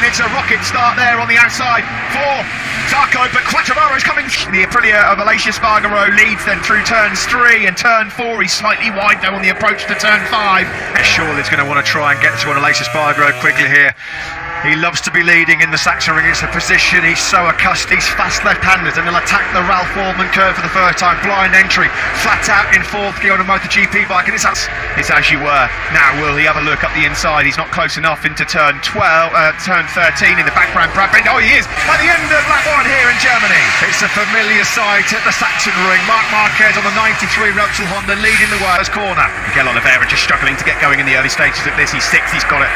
in. It's a rocket start there on the outside for Zarco, but Quartararo is coming. The Aprilia of Aleix Espargaro leads then through turns 3 and turn 4. He's slightly wide though on the approach to turn 5. Surely is going to want to try and get to an Aleix Espargaro quickly here. He loves to be leading in the Sachsenring. It's a position he's so accustomed. He's fast left-handed and he'll attack the Ralph Waldman curve for the first time. Blind entry, flat out in 4th gear on a MotoGP bike, and it's as you were. Now will he have a look up the inside? He's not close enough into turn 13 in the background. Brad Binder, oh he is at the end of lap 1 here in Germany. It's a familiar sight at the Sachsenring. Marquez on the 93 Repsol Honda leading the way. First corner. Miguel Olivera just struggling to get going in the early stages of this. He's 6th. He's got it.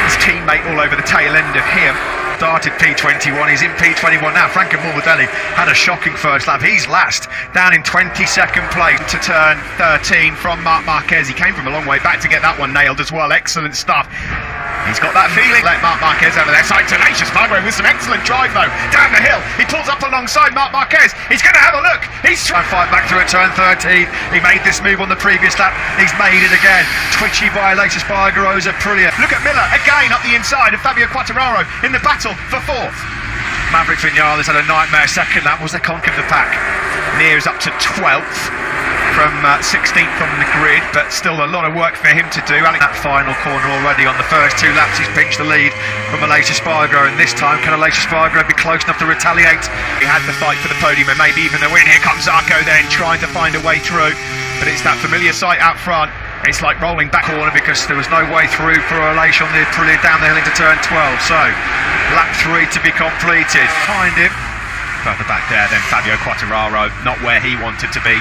His teammate all over the tail end of him. Started P21, he's in P21 now. Franco Morbidelli had a shocking first lap. He's last, down in 22nd place to turn 13 from Marquez. He came from a long way back to get that one nailed as well. Excellent stuff. He's got that feeling. Let Marquez over there. Side to Aleix Espargaro with some excellent drive though. Down the hill, he pulls up alongside Marquez. He's going to have a look. He's trying to fight back through at turn 13. He made this move on the previous lap. He's made it again. Twitchy by Aleix Espargaro's Aprilia. Look at Miller again up the inside of Fabio Quartararo in the battle for 4th. Maverick Vinales had a nightmare second lap. Was the conk of the pack. Nears up to 12th. From 16th on the grid, but still a lot of work for him to do. That final corner already on the first 2 laps, he's pinched the lead from Aleix Espargaro, and this time can Aleix Espargaro be close enough to retaliate? He had the fight for the podium and maybe even the win. Here comes Zarco then trying to find a way through, but it's that familiar sight out front. It's like rolling back corner because there was no way through for Aleix on the Aprilia down the hill into turn 12. So lap 3 to be completed. Behind him, further back there then Fabio Quartararo, not where he wanted to be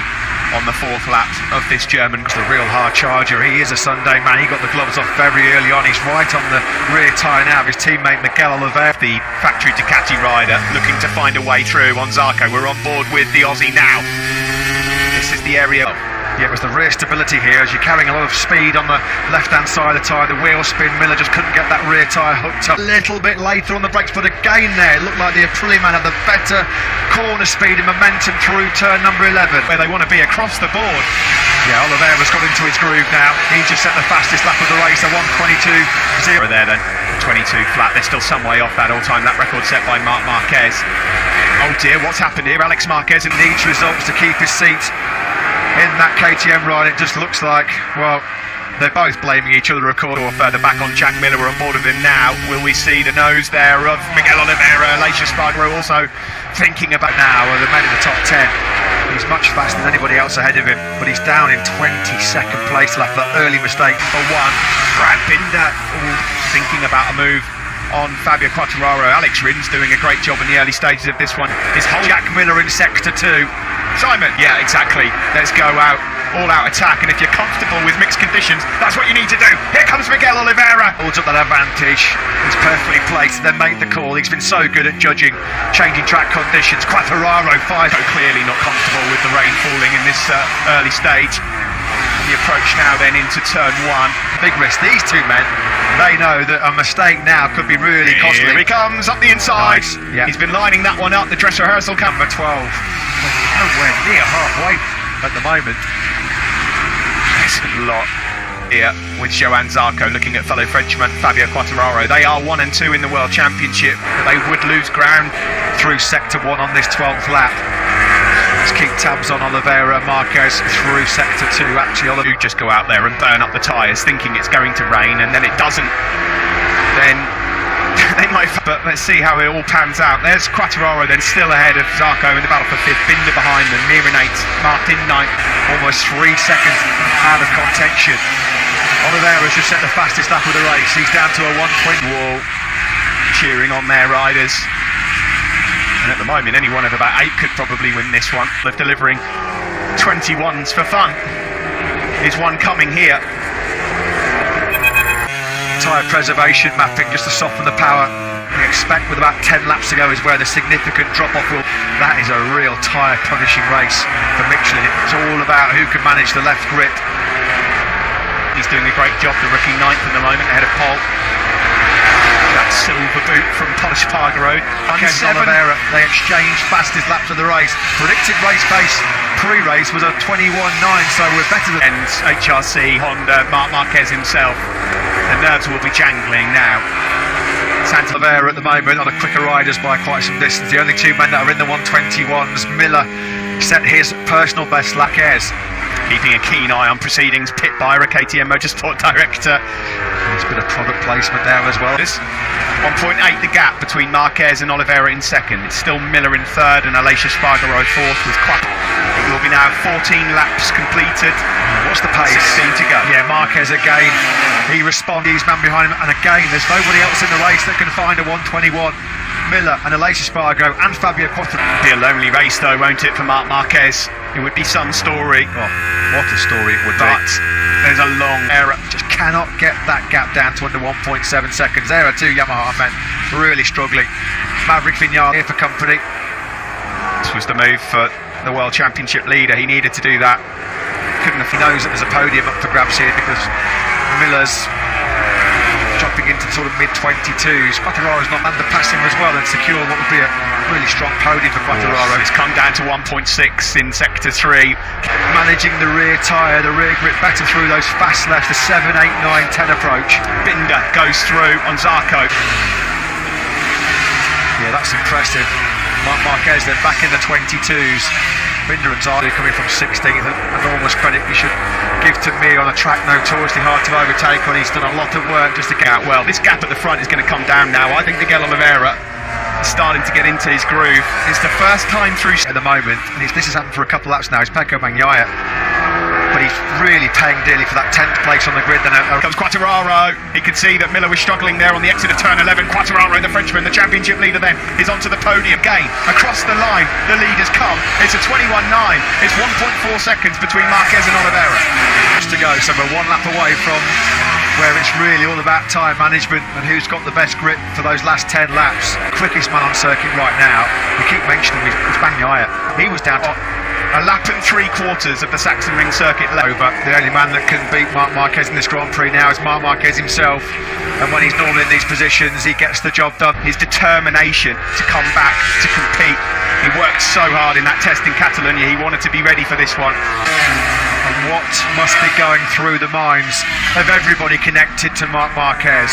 on the 4th lap of this German. The real hard charger. He is a Sunday man. He got the gloves off very early on. He's right on the rear tyre now of his teammate Miguel Olivera, the factory Ducati rider, looking to find a way through on Zarco. We're on board with the Aussie now. This is the area. Yeah, it was the rear stability here as you're carrying a lot of speed on the left-hand side of the tyre. The wheel spin, Miller just couldn't get that rear tyre hooked up. A little bit later on the brakes, but again there, it looked like the Aprilia man had the better corner speed and momentum through turn number 11, where they want to be across the board. Yeah, Olivera's got into his groove now. He just set the fastest lap of the race, a 1:22.0 there then. 22 flat, they're still some way off that all-time lap record set by Marquez. Oh dear, what's happened here? Alex Marquez needs results to keep his seat in that KTM ride. It just looks like, well, they're both blaming each other, of course. Or further back on Jack Miller, we're on board with him now. Will we see the nose there of Miguel Olivera? Aleix Espargaro also thinking about now, the man in the top 10. He's much faster than anybody else ahead of him, but he's down in 22nd place after that early mistake for 1. Brad Binder thinking about a move on Fabio Quartararo. Alex Rins doing a great job in the early stages of this one. Is Jack Miller in sector 2. Simon, yeah, exactly. Let's go out, all-out attack, and if you're comfortable with mixed conditions, that's what you need to do. Here comes Miguel Olivera. Holds up that advantage. He's perfectly placed, then made the call. He's been so good at judging changing track conditions. Quartararo fires. So clearly not comfortable with the rain falling in this early stage. The approach now then into turn 1. Big risk. These two men, they know that a mistake now could be really costly. Here he comes up the inside. Nice. Yeah. He's been lining that one up. The dress rehearsal number 12. Nowhere near halfway at the moment. There's a lot here with Johan Zarco looking at fellow Frenchman Fabio Quartararo. They are 1 and 2 in the World Championship, but they would lose ground through sector 1 on this 12th lap. Let's keep tabs on Olivera, Marquez through sector 2. Actually, Olivera just go out there and burn up the tyres thinking it's going to rain, and then it doesn't. Then they might, but let's see how it all pans out. There's Quartararo then still ahead of Zarco in the battle for 5th. Binder behind them, near in 8th, marked in 9th, almost 3 seconds out of contention. Olivera's just set the fastest lap of the race. He's down to a 1:20 wall, cheering on their riders. And at the moment, any one of about 8 could probably win this one. They're delivering 21s for fun. Is one coming here? Tyre preservation mapping just to soften the power. We expect with about 10 laps to go is where the significant drop-off will. That is a real tyre punishing race for Michelin. It's all about who can manage the left grip. He's doing a great job, the rookie 9th at the moment, ahead of Paul. That silver boot from Polish Parga Road. Marquez and Olivera, they exchanged fastest laps of the race. Predicted race pace pre-race was a 21.9, so we're better than HRC Honda, Marc Marquez himself. The nerves will be jangling now. Olivera at the moment on the quicker riders by quite some distance. The only two men that are in the 121s. Miller set his personal best. Marquez keeping a keen eye on proceedings. Pit buyer, KTM Motorsport Director. There's a bit of product placement there as well. 1.8 the gap between Marquez and Olivera in second. It's still Miller in third and Aleix Espargaro fourth with It will be now 14 laps completed. What's the pace? 16 to go. Yeah, Marquez again. He responded, he's man behind him, and again there's nobody else in the race that can find a 121. Miller and Aleix Espargaro and Fabio Quartararo. Be a lonely race though, won't it, for Marc Marquez? It would be some story. Oh, what a story it would be. But there's a long error. Just cannot get that gap down to under 1.7 seconds. There are two Yamaha men really struggling. Maverick Vinales here for company. This was the move for the World Championship leader. He needed to do that. Couldn't have. He knows that there's a podium up for grabs here because Miller's dropping into sort of mid-22s. Quartararo's not underpassing as well and secure what would be a really strong podium for Quartararo. It's come down to 1.6 in sector 3. Managing the rear tyre, the rear grip better through those fast lefts, the 7, 8, 9, 10 approach. Binder goes through on Zarco. Yeah, that's impressive. Marquez then back in the 22s. Binder and Zarco coming from 16th. Enormous credit you should give to Mir on a track notoriously hard to overtake on. He's done a lot of work just to get out well. This gap at the front is going to come down now. I think Miguel Olivera is starting to get into his groove. It's the first time through at the moment, and this has happened for a couple of laps now. It's Pecco Bagnaia, but he's really paying dearly for that 10th place on the grid. Then comes Quartararo. He could see that Miller was struggling there on the exit of turn 11. Quartararo, the Frenchman, the championship leader, then is onto the podium. Again, across the line, the leaders come. It's a 21.9. It's 1.4 seconds between Marquez and Olivera. Just to go, so we're one lap away from where it's really all about tyre management and who's got the best grip for those last 10 laps. Quickest man on circuit right now, we keep mentioning it's Bagnaia. He was down to a lap and 3/4 of the Sachsenring circuit over. The only man that can beat Marc Marquez in this Grand Prix now is Marc Marquez himself, and when he's normally in these positions he gets the job done. His determination to come back, to compete. He worked so hard in that test in Catalonia. He wanted to be ready for this one. And what must be going through the minds of everybody connected to Marc Marquez?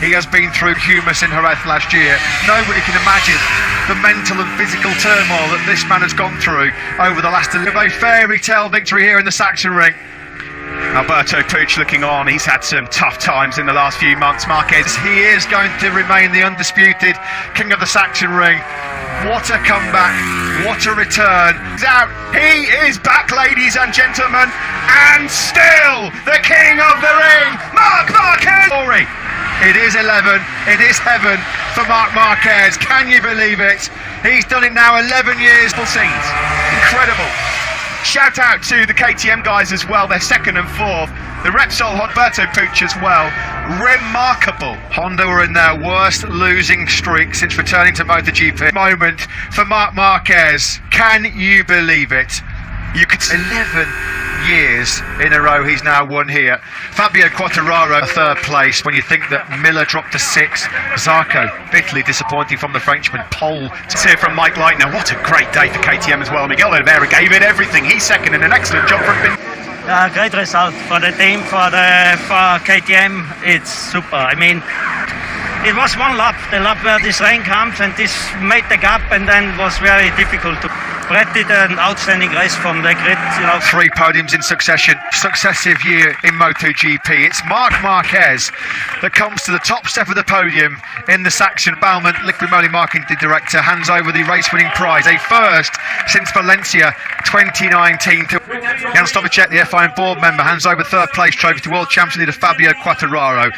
He has been through humus in Jerez last year. Nobody can imagine the mental and physical turmoil that this man has gone through over the last a fairy tale victory here in the Sachsenring. Alberto Puig looking on. He's had some tough times in the last few months. Marquez, he is going to remain the undisputed king of the Sachsenring. What a comeback, what a return. He's out, he is back, ladies and gentlemen, and still the king of the ring, Marc Marquez. It is 11, it is heaven for Marc Marquez. Can you believe it? He's done it now 11 years. Scenes. Incredible. Shout out to the KTM guys as well. They're second and fourth. The Repsol Alberto Puig as well. Remarkable. Honda were in their worst losing streak since returning to MotoGP. Moment for Marc Marquez. Can you believe it? You could 11 years in a row he's now won here. Fabio Quartararo third place when you think that Miller dropped to 6th. Zarco bitterly disappointing from the Frenchman. Pole. Let's hear from Mike Leitner. What a great day for KTM as well. Miguel Olivera gave it everything. He's second and an excellent job from great result for the team, for KTM. It's super. I mean, it was one lap, the lap where this rain comes and this made the gap, and then was very difficult to. Brett did an outstanding race from the grid. 3 podiums in succession, successive year in MotoGP. It's Marc Marquez that comes to the top step of the podium in the Saxon. Baumann, Liquid Moly Marketing Director, hands over the race-winning prize, a first since Valencia 2019. Jan Stovic, the FIM board member, hands over third place trophy to World Champion leader Fabio Quartararo.